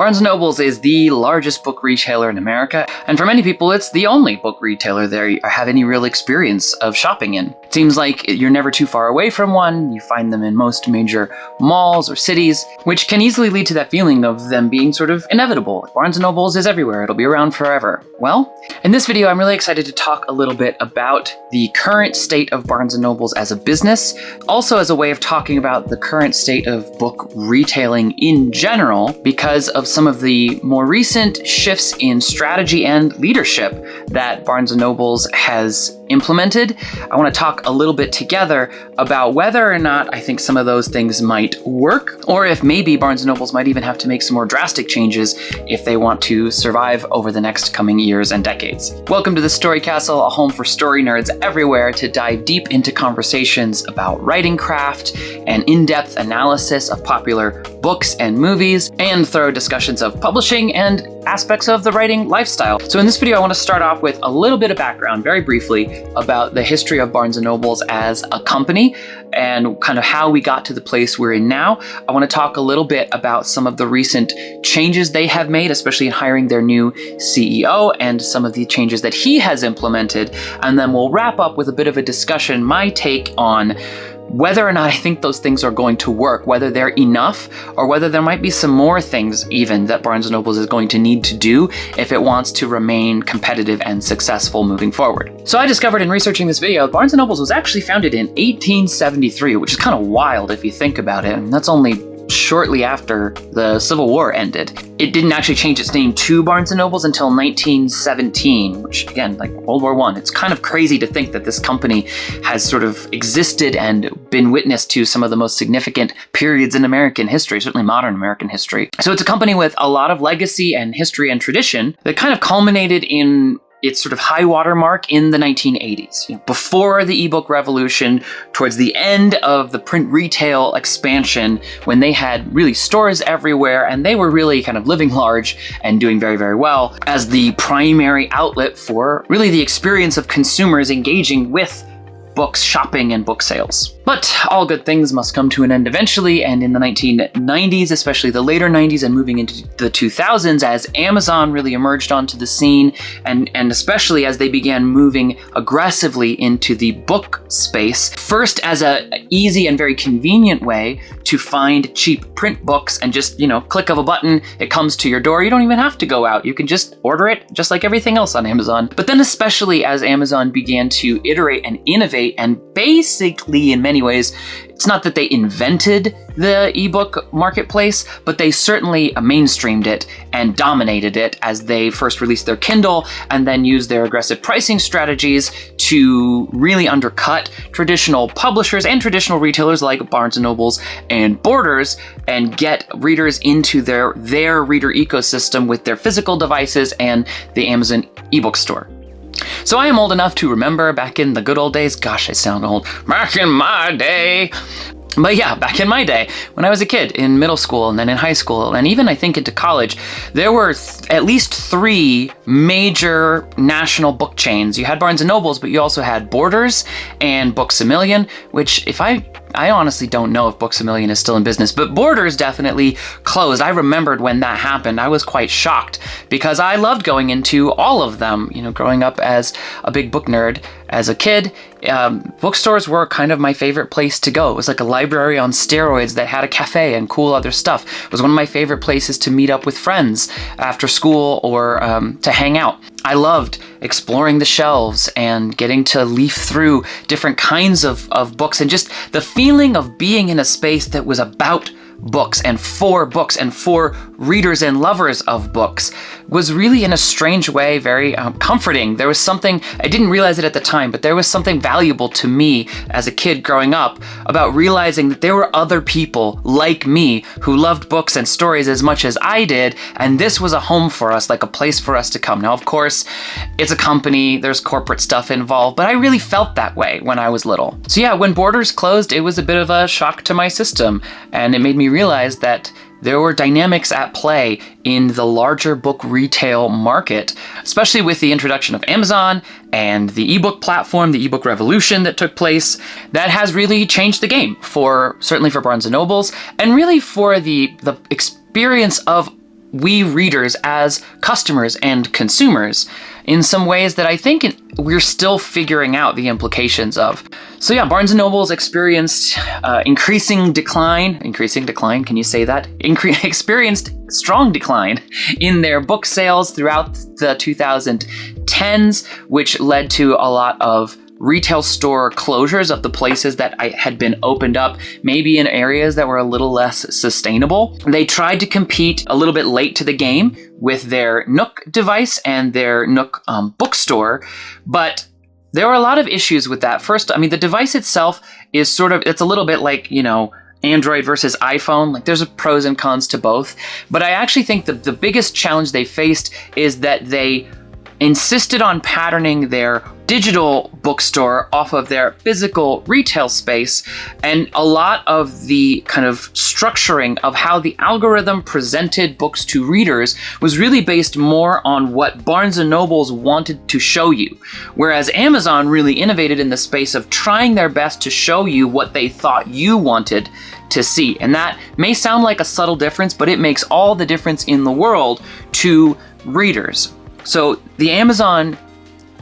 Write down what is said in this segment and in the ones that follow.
Barnes & Noble is the largest book retailer in America, and for many people, it's the only book retailer they have any real experience of shopping in. It seems like you're never too far away from one. You find them in most major malls or cities, which can easily lead to that feeling of them being sort of inevitable. Barnes & Noble is everywhere. It'll be around forever. Well, in this video, I'm really excited to talk a little bit about the current state of Barnes & Noble as a business, also as a way of talking about the current state of book retailing in general, because of some of the more recent shifts in strategy and leadership that Barnes & Noble has implemented. I want to talk a little bit together about whether or not I think some of those things might work, or if maybe Barnes & Noble might even have to make some more drastic changes if they want to survive over the next coming years and decades. Welcome to the Story Castle, a home for story nerds everywhere to dive deep into conversations about writing craft and in-depth analysis of popular books and movies, and thorough discussions of publishing and aspects of the writing lifestyle. So in this video, I want to start off with a little bit of background, very briefly, about the history of Barnes & Noble as a company and kind of how we got to the place we're in now. I want to talk a little bit about some of the recent changes they have made, especially in hiring their new CEO and some of the changes that he has implemented. And then we'll wrap up with a bit of a discussion, my take on whether or not I think those things are going to work, whether they're enough, or whether there might be some more things even that Barnes & Noble is going to need to do if it wants to remain competitive and successful moving forward. So I discovered in researching this video, Barnes & Noble was actually founded in 1873, which is kind of wild if you think about it. And that's only shortly after the Civil War ended. It didn't actually change its name to Barnes & Noble until 1917, which again, like World War I. It's kind of crazy to think that this company has sort of existed and been witness to some of the most significant periods in American history, certainly modern American history. So it's a company with a lot of legacy and history and tradition that kind of culminated in its sort of high water mark in the 1980s, before the ebook revolution, towards the end of the print retail expansion, when they had really stores everywhere and they were really kind of living large and doing very, very well as the primary outlet for really the experience of consumers engaging with books, shopping, and book sales. But all good things must come to an end eventually, and in the 1990s, especially the later 90s and moving into the 2000s, as Amazon really emerged onto the scene, and especially as they began moving aggressively into the book space, first as a easy and very convenient way to find cheap print books and just, click of a button, it comes to your door. You don't even have to go out. You can just order it just like everything else on Amazon. But then especially as Amazon began to iterate and innovate and basically in many ways, it's not that they invented the ebook marketplace, but they certainly mainstreamed it and dominated it as they first released their Kindle and then used their aggressive pricing strategies to really undercut traditional publishers and traditional retailers like Barnes & Noble and Borders and get readers into their reader ecosystem with their physical devices and the Amazon ebook store. So I am old enough to remember back in the good old days. Gosh, I sound old. Back in my day. But yeah, back in my day, when I was a kid in middle school and then in high school and even I think into college, there were at least 3 major national book chains. You had Barnes & Noble, but you also had Borders and Books A Million, which I honestly don't know if Books A Million is still in business, but Borders definitely closed. I remembered when that happened. I was quite shocked because I loved going into all of them, growing up as a big book nerd. As a kid, bookstores were kind of my favorite place to go. It was like a library on steroids that had a cafe and cool other stuff. It was one of my favorite places to meet up with friends after school or to hang out. I loved exploring the shelves and getting to leaf through different kinds of books and just the feeling of being in a space that was about books and for readers and lovers of books was really, in a strange way, very comforting. There was something, I didn't realize it at the time, but there was something valuable to me as a kid growing up about realizing that there were other people like me who loved books and stories as much as I did, and this was a home for us, like a place for us to come. Now, of course, it's a company, there's corporate stuff involved, but I really felt that way when I was little. So yeah, when Borders closed, it was a bit of a shock to my system, and it made me realize that there were dynamics at play in the larger book retail market, especially with the introduction of Amazon and the ebook platform, the ebook revolution that took place, that has really changed the game certainly for Barnes & Noble and really for the experience of we readers as customers and consumers in some ways that I think we're still figuring out the implications of. So yeah, Barnes & Noble's experienced increasing decline, can you say that? Experienced strong decline in their book sales throughout the 2010s, which led to a lot of retail store closures of the places that had been opened up, maybe in areas that were a little less sustainable. They tried to compete a little bit late to the game with their Nook device and their Nook bookstore, but there were a lot of issues with that. First, I mean, the device itself is it's a little bit like, Android versus iPhone. Like, there's pros and cons to both. But I actually think the biggest challenge they faced is that they insisted on patterning their digital bookstore off of their physical retail space, and a lot of the kind of structuring of how the algorithm presented books to readers was really based more on what Barnes & Noble's wanted to show you, whereas Amazon really innovated in the space of trying their best to show you what they thought you wanted to see. And that may sound like a subtle difference, but it makes all the difference in the world to readers. So the Amazon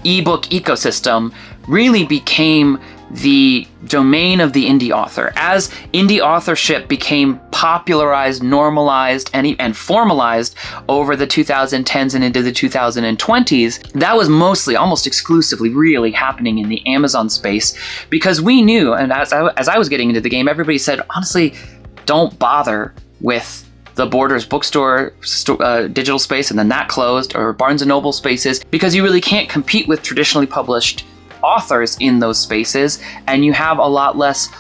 ebook ecosystem really became the domain of the indie author. As indie authorship became popularized, normalized, and formalized over the 2010s and into the 2020s, that was mostly, almost exclusively, really happening in the Amazon space, because we knew, and as I was getting into the game, everybody said, honestly, don't bother with the Borders bookstore digital space, and then that closed, or Barnes & Noble spaces, because you really can't compete with traditionally published authors in those spaces, and you have a lot less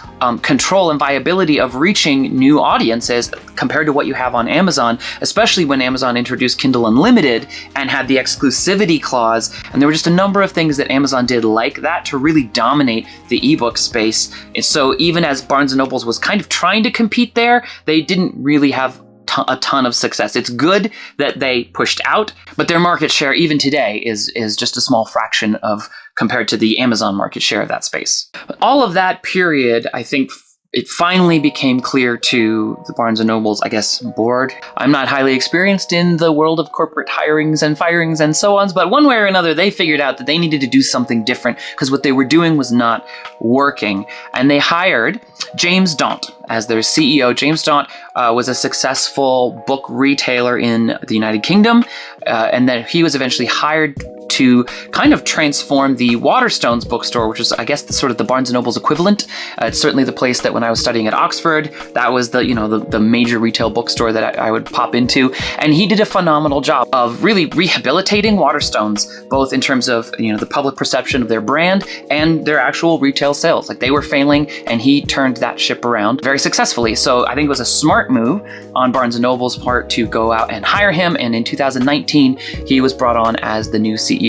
control and viability of reaching new audiences compared to what you have on Amazon, especially when Amazon introduced Kindle Unlimited and had the exclusivity clause. And there were just a number of things that Amazon did like that to really dominate the ebook space. And so even as Barnes & Noble's was kind of trying to compete there, they didn't really have a ton of success. It's good that they pushed out, but their market share even today is just a small fraction of compared to the Amazon market share of that space. But all of that period, I think it finally became clear to the Barnes & Noble's, board. I'm not highly experienced in the world of corporate hirings and firings and so on, but one way or another, they figured out that they needed to do something different because what they were doing was not working. And they hired James Daunt as their CEO. James Daunt was a successful book retailer in the United Kingdom, and then he was eventually hired to kind of transform the Waterstones bookstore, which is, the Barnes & Noble's equivalent. It's certainly the place that when I was studying at Oxford, that was the major retail bookstore that I would pop into. And he did a phenomenal job of really rehabilitating Waterstones, both in terms of, the public perception of their brand and their actual retail sales. Like, they were failing, and he turned that ship around very successfully. So I think it was a smart move on Barnes & Noble's part to go out and hire him. And in 2019, he was brought on as the new CEO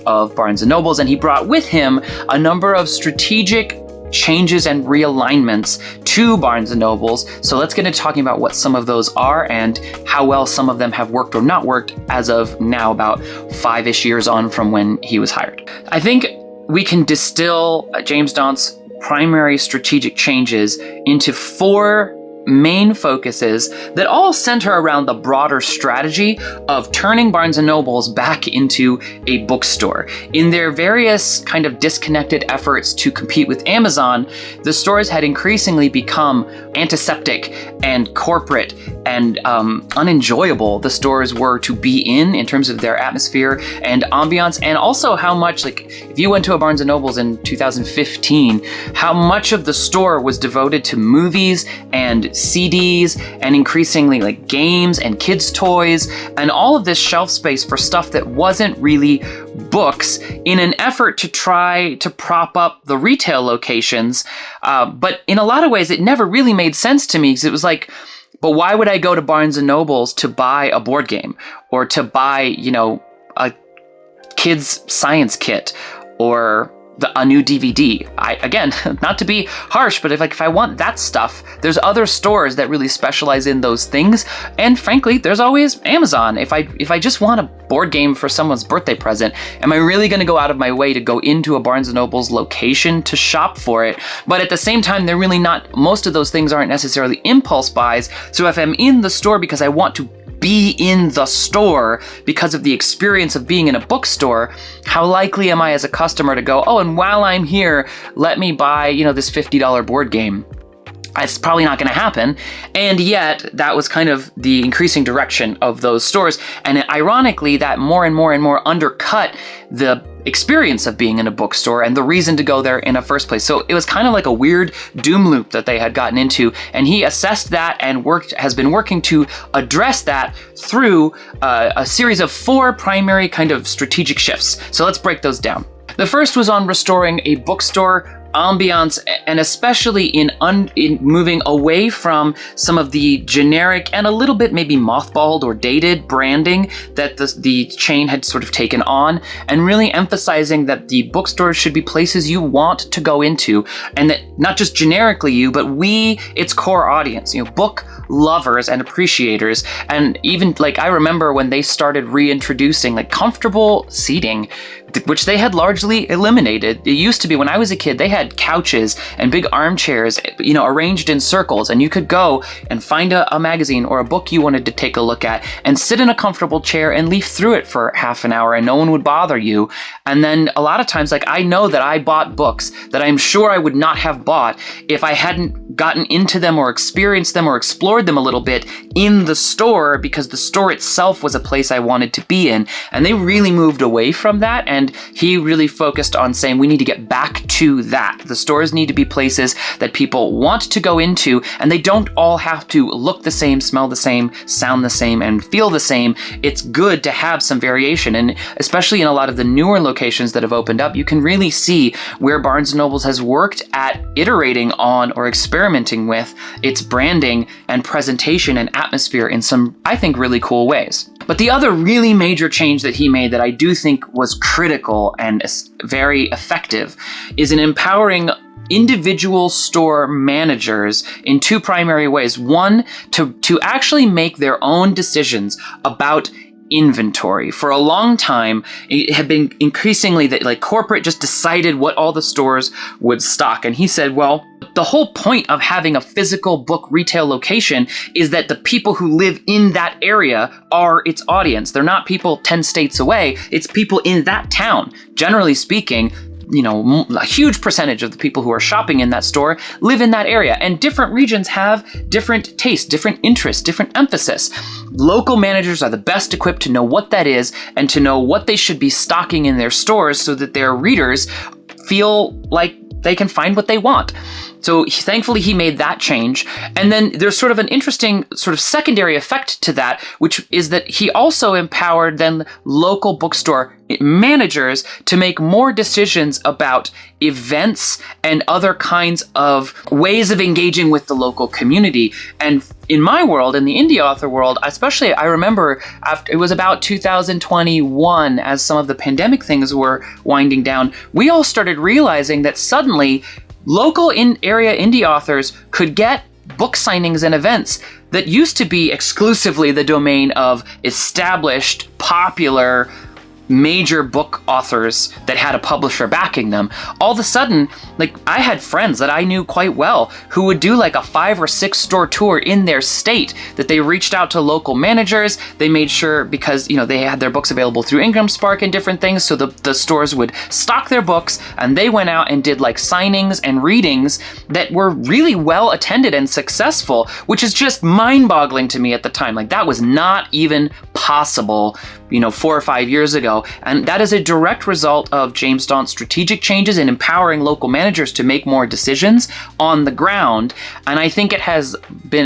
of Barnes & Noble's, and he brought with him a number of strategic changes and realignments to Barnes & Noble's. So let's get into talking about what some of those are and how well some of them have worked or not worked as of now, about 5-ish years on from when he was hired. I think we can distill James Daunt's primary strategic changes into 4 main focuses that all center around the broader strategy of turning Barnes & Noble's back into a bookstore. In their various kind of disconnected efforts to compete with Amazon, the stores had increasingly become antiseptic and corporate and unenjoyable the stores were to be in terms of their atmosphere and ambiance, and also how much, if you went to a Barnes & Noble's in 2015, how much of the store was devoted to movies and CDs and increasingly games and kids' toys and all of this shelf space for stuff that wasn't really books, in an effort to try to prop up the retail locations. But in a lot of ways, it never really made sense to me, because it was like, but why would I go to Barnes & Noble's to buy a board game or to buy, a kid's science kit or a new DVD? Again, not to be harsh, but if I want that stuff, there's other stores that really specialize in those things. And frankly, there's always Amazon. If I just want a board game for someone's birthday present, am I really going to go out of my way to go into a Barnes & Noble's location to shop for it? But at the same time, they're really not, most of those things aren't necessarily impulse buys. So if I'm in the store because I want to be in the store because of the experience of being in a bookstore, how likely am I as a customer to go, oh, and while I'm here, let me buy, this $50 board game? It's probably not going to happen. And yet that was kind of the increasing direction of those stores. And ironically, that more and more undercut the experience of being in a bookstore and the reason to go there in the first place. So it was kind of like a weird doom loop that they had gotten into. And he assessed that and has been working to address that through a series of 4 primary kind of strategic shifts. So let's break those down. The first was on restoring a bookstore ambiance, and especially in moving away from some of the generic and a little bit maybe mothballed or dated branding that the chain had sort of taken on, and really emphasizing that the bookstores should be places you want to go into, and that not just generically you, but its core audience, book lovers and appreciators. And even like I remember when they started reintroducing like comfortable seating, which they had largely eliminated. It used to be when I was a kid, they had couches and big armchairs, arranged in circles, and you could go and find a magazine or a book you wanted to take a look at and sit in a comfortable chair and leaf through it for half an hour and no one would bother you. And then a lot of times, like I know that I bought books that I'm sure I would not have bought if I hadn't gotten into them or experienced them or explored them a little bit in the store, because the store itself was a place I wanted to be in. And they really moved away from that, and he really focused on saying we need to get back to that. The stores need to be places that people want to go into, and they don't all have to look the same, smell the same, sound the same, and feel the same. It's good to have some variation, and especially in a lot of the newer locations that have opened up, you can really see where Barnes & Noble has worked at iterating on or experimenting with its branding and presentation and atmosphere in some, I think, really cool ways. But the other really major change that he made that I do think was critical and very effective is in empowering individual store managers in 2 primary ways. One, to actually make their own decisions about inventory. For a long time, it had been increasingly that like corporate just decided what all the stores would stock. And he said, well, the whole point of having a physical book retail location is that the people who live in that area are its audience. They're not people 10 states away. It's people in that town. Generally speaking, a huge percentage of the people who are shopping in that store live in that area, and different regions have different tastes, different interests, different emphasis. Local managers are the best equipped to know what that is and to know what they should be stocking in their stores so that their readers feel like they can find what they want. So thankfully he made that change. And then there's sort of an interesting sort of secondary effect to that, which is that he also empowered then local bookstore managers to make more decisions about events and other kinds of ways of engaging with the local community. And in my world, in the indie author world, especially, I remember it was about 2021, as some of the pandemic things were winding down, we all started realizing that suddenly local area indie authors could get book signings and events that used to be exclusively the domain of established, popular, major book authors that had a publisher backing them. All of a sudden, like I had friends that I knew quite well who would do like a 5 or 6 store tour in their state, that they reached out to local managers. They made sure, because they had their books available through Ingram Spark and different things, so the stores would stock their books, and they went out and did like signings and readings that were really well attended and successful, which is just mind-boggling to me at the time. Like that was not even possible 4 or 5 years ago. And that is a direct result of James Daunt's strategic changes in empowering local managers to make more decisions on the ground. And I think it has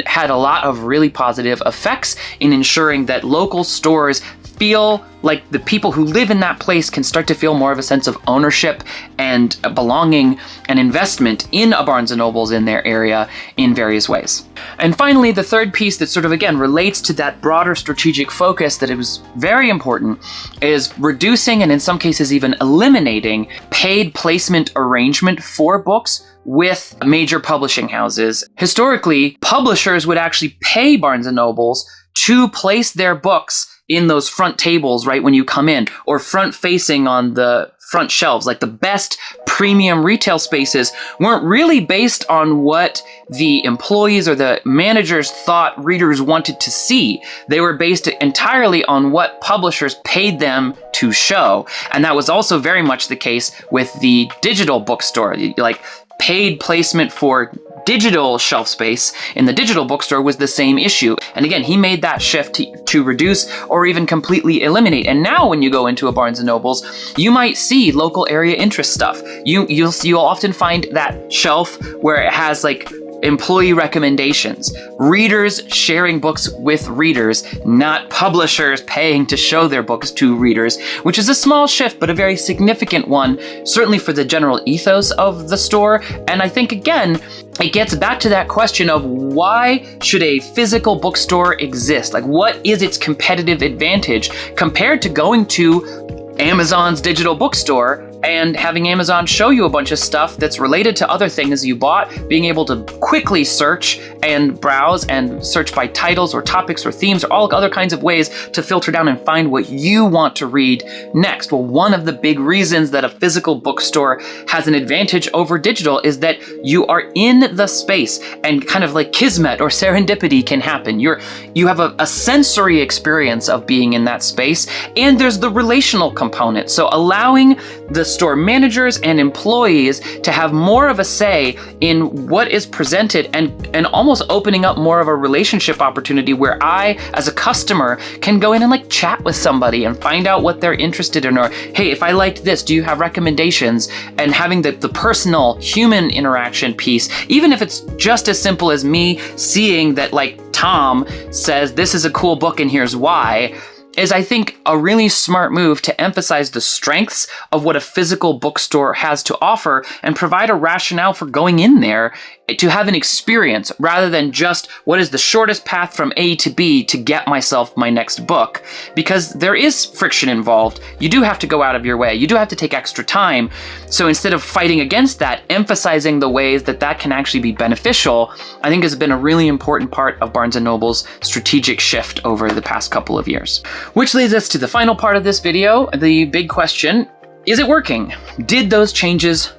had a lot of really positive effects in ensuring that local stores feel like the people who live in that place can start to feel more of a sense of ownership and belonging and investment in a Barnes & Noble's in their area in various ways. And finally, the third piece that sort of, again, relates to that broader strategic focus that it was very important is reducing, and in some cases even eliminating, paid placement arrangement for books with major publishing houses. Historically, publishers would actually pay Barnes & Noble's to place their books in those front tables right when you come in, or front facing on the front shelves. Like the best premium retail spaces weren't really based on what the employees or the managers thought readers wanted to see. They were based entirely on what publishers paid them to show. And that was also very much the case with the digital bookstore. Like paid placement for digital shelf space in the digital bookstore was the same issue. And again, he made that shift to reduce or even completely eliminate. And now when you go into a Barnes & Noble's, you might see local area interest stuff. You'll often find that shelf where it has like employee recommendations, readers sharing books with readers, not publishers paying to show their books to readers, which is a small shift, but a very significant one, certainly for the general ethos of the store. And I think, again, it gets back to that question of why should a physical bookstore exist? Like, what is its competitive advantage compared to going to Amazon's digital bookstore and having Amazon show you a bunch of stuff that's related to other things you bought, being able to quickly search and browse and search by titles or topics or themes or all other kinds of ways to filter down and find what you want to read next. Well, one of the big reasons that a physical bookstore has an advantage over digital is that you are in the space, and kind of like kismet or serendipity can happen. You have a sensory experience of being in that space, and there's the relational component. So allowing the store managers and employees to have more of a say in what is presented, and almost opening up more of a relationship opportunity where I, as a customer, can go in and like chat with somebody and find out what they're interested in, or hey, if I liked this, do you have recommendations? And having the personal human interaction piece, even if it's just as simple as me seeing that like Tom says this is a cool book and here's why, is I think a really smart move to emphasize the strengths of what a physical bookstore has to offer and provide a rationale for going in there to have an experience rather than just what is the shortest path from A to B to get myself my next book. Because there is friction involved. You do have to go out of your way. You do have to take extra time. So instead of fighting against that, emphasizing the ways that that can actually be beneficial, I think has been a really important part of Barnes & Noble's strategic shift over the past couple of years. Which leads us to the final part of this video, the big question: is it working? Did those changes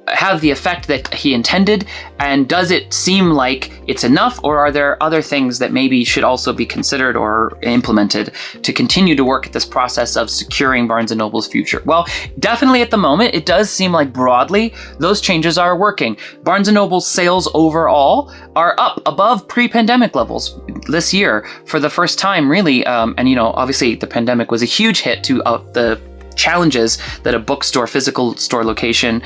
have the effect that he intended? And does it seem like it's enough, or are there other things that maybe should also be considered or implemented to continue to work at this process of securing Barnes & Noble's future? Well, definitely at the moment, it does seem like broadly those changes are working. Barnes & Noble's sales overall are up above pre-pandemic levels this year for the first time, really. And, you know, obviously the pandemic was a huge hit to the challenges that a bookstore, physical store location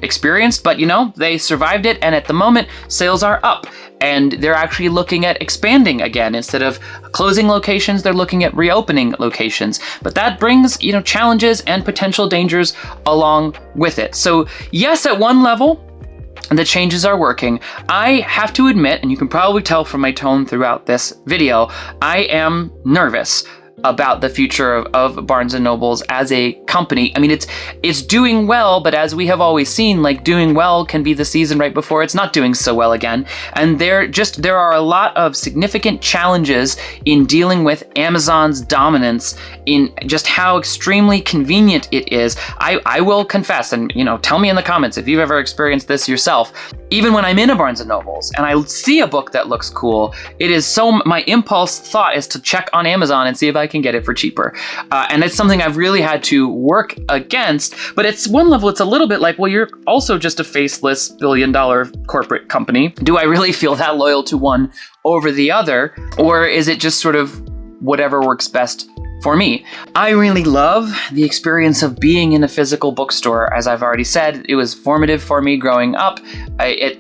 experienced, but you know, they survived it, and at the moment sales are up, and they're actually looking at expanding again. Instead of closing locations, they're looking at reopening locations, but that brings, you know, challenges and potential dangers along with it. So yes, at one level the changes are working. I have to admit, and you can probably tell from my tone throughout this video, I am nervous about the future of Barnes & Noble's as a company. I mean, it's doing well, but as we have always seen, like, doing well can be the season right before it's not doing so well again. And there are a lot of significant challenges in dealing with Amazon's dominance, in just how extremely convenient it is. I will confess, and you know, tell me in the comments if you've ever experienced this yourself. Even when I'm in a Barnes & Noble's and I see a book that looks cool, my impulse thought is to check on Amazon and see if I can get it for cheaper. And it's something I've really had to work against, but it's one level, it's a little bit like, well, you're also just a faceless billion-dollar corporate company. Do I really feel that loyal to one over the other? Or is it just sort of whatever works best for me? I really love the experience of being in a physical bookstore. As I've already said, it was formative for me growing up.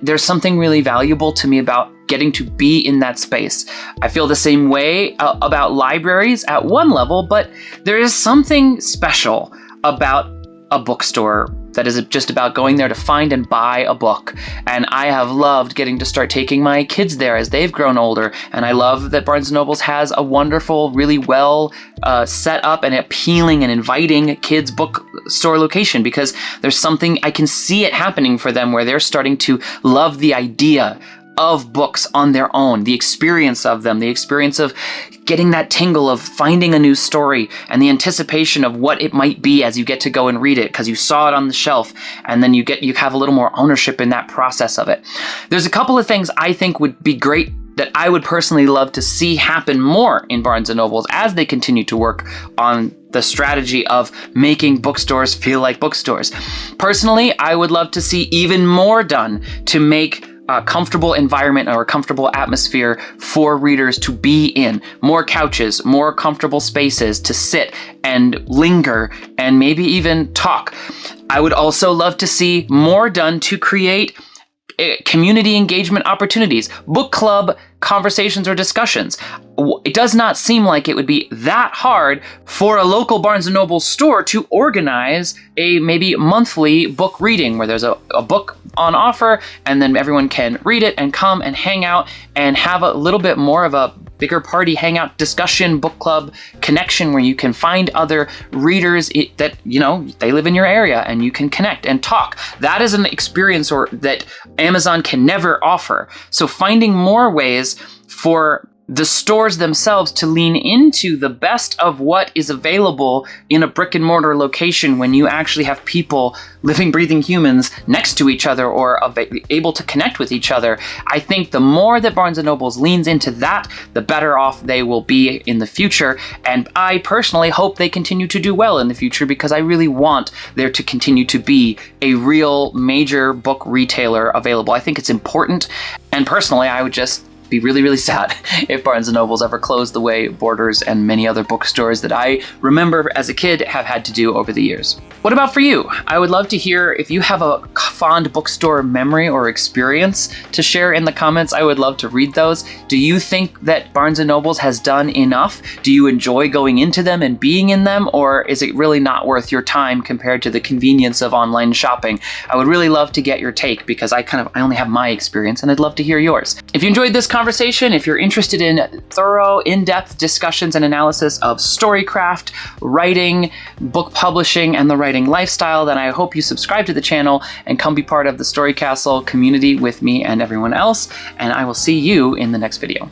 There's something really valuable to me about getting to be in that space. I feel the same way about libraries at one level, but there is something special about a bookstore that is just about going there to find and buy a book. And I have loved getting to start taking my kids there as they've grown older. And I love that Barnes & Noble's has a wonderful, really well set up and appealing and inviting kids bookstore location, because there's something, I can see it happening for them where they're starting to love the idea of books on their own, the experience of them, the experience of getting that tingle of finding a new story and the anticipation of what it might be as you get to go and read it because you saw it on the shelf, and then you have a little more ownership in that process of it. There's a couple of things I think would be great that I would personally love to see happen more in Barnes & Nobles as they continue to work on the strategy of making bookstores feel like bookstores. Personally, I would love to see even more done to make a comfortable environment or a comfortable atmosphere for readers to be in. More couches, more comfortable spaces to sit and linger and maybe even talk. I would also love to see more done to create community engagement opportunities, book club conversations or discussions. It does not seem like it would be that hard for a local Barnes & Noble store to organize a maybe monthly book reading where there's a book on offer and then everyone can read it and come and hang out and have a little bit more of a bigger party hangout discussion book club connection where you can find other readers that they live in your area and you can connect and talk. That is an experience that Amazon can never offer. So finding more ways for the stores themselves to lean into the best of what is available in a brick and mortar location when you actually have people, living, breathing humans next to each other or able to connect with each other. I think the more that Barnes & Nobles leans into that, the better off they will be in the future. And I personally hope they continue to do well in the future because I really want there to continue to be a real major book retailer available. I think it's important. And personally, I would just be really, really sad if Barnes & Nobles ever closed the way Borders and many other bookstores that I remember as a kid have had to do over the years. What about for you? I would love to hear if you have a fond bookstore memory or experience to share in the comments. I would love to read those. Do you think that Barnes & Nobles has done enough? Do you enjoy going into them and being in them, or is it really not worth your time compared to the convenience of online shopping? I would really love to get your take because I only have my experience and I'd love to hear yours. If you enjoyed this conversation, if you're interested in thorough, in-depth discussions and analysis of storycraft, writing, book publishing, and the writing lifestyle, then I hope you subscribe to the channel and come be part of the Story Castle community with me and everyone else, and I will see you in the next video.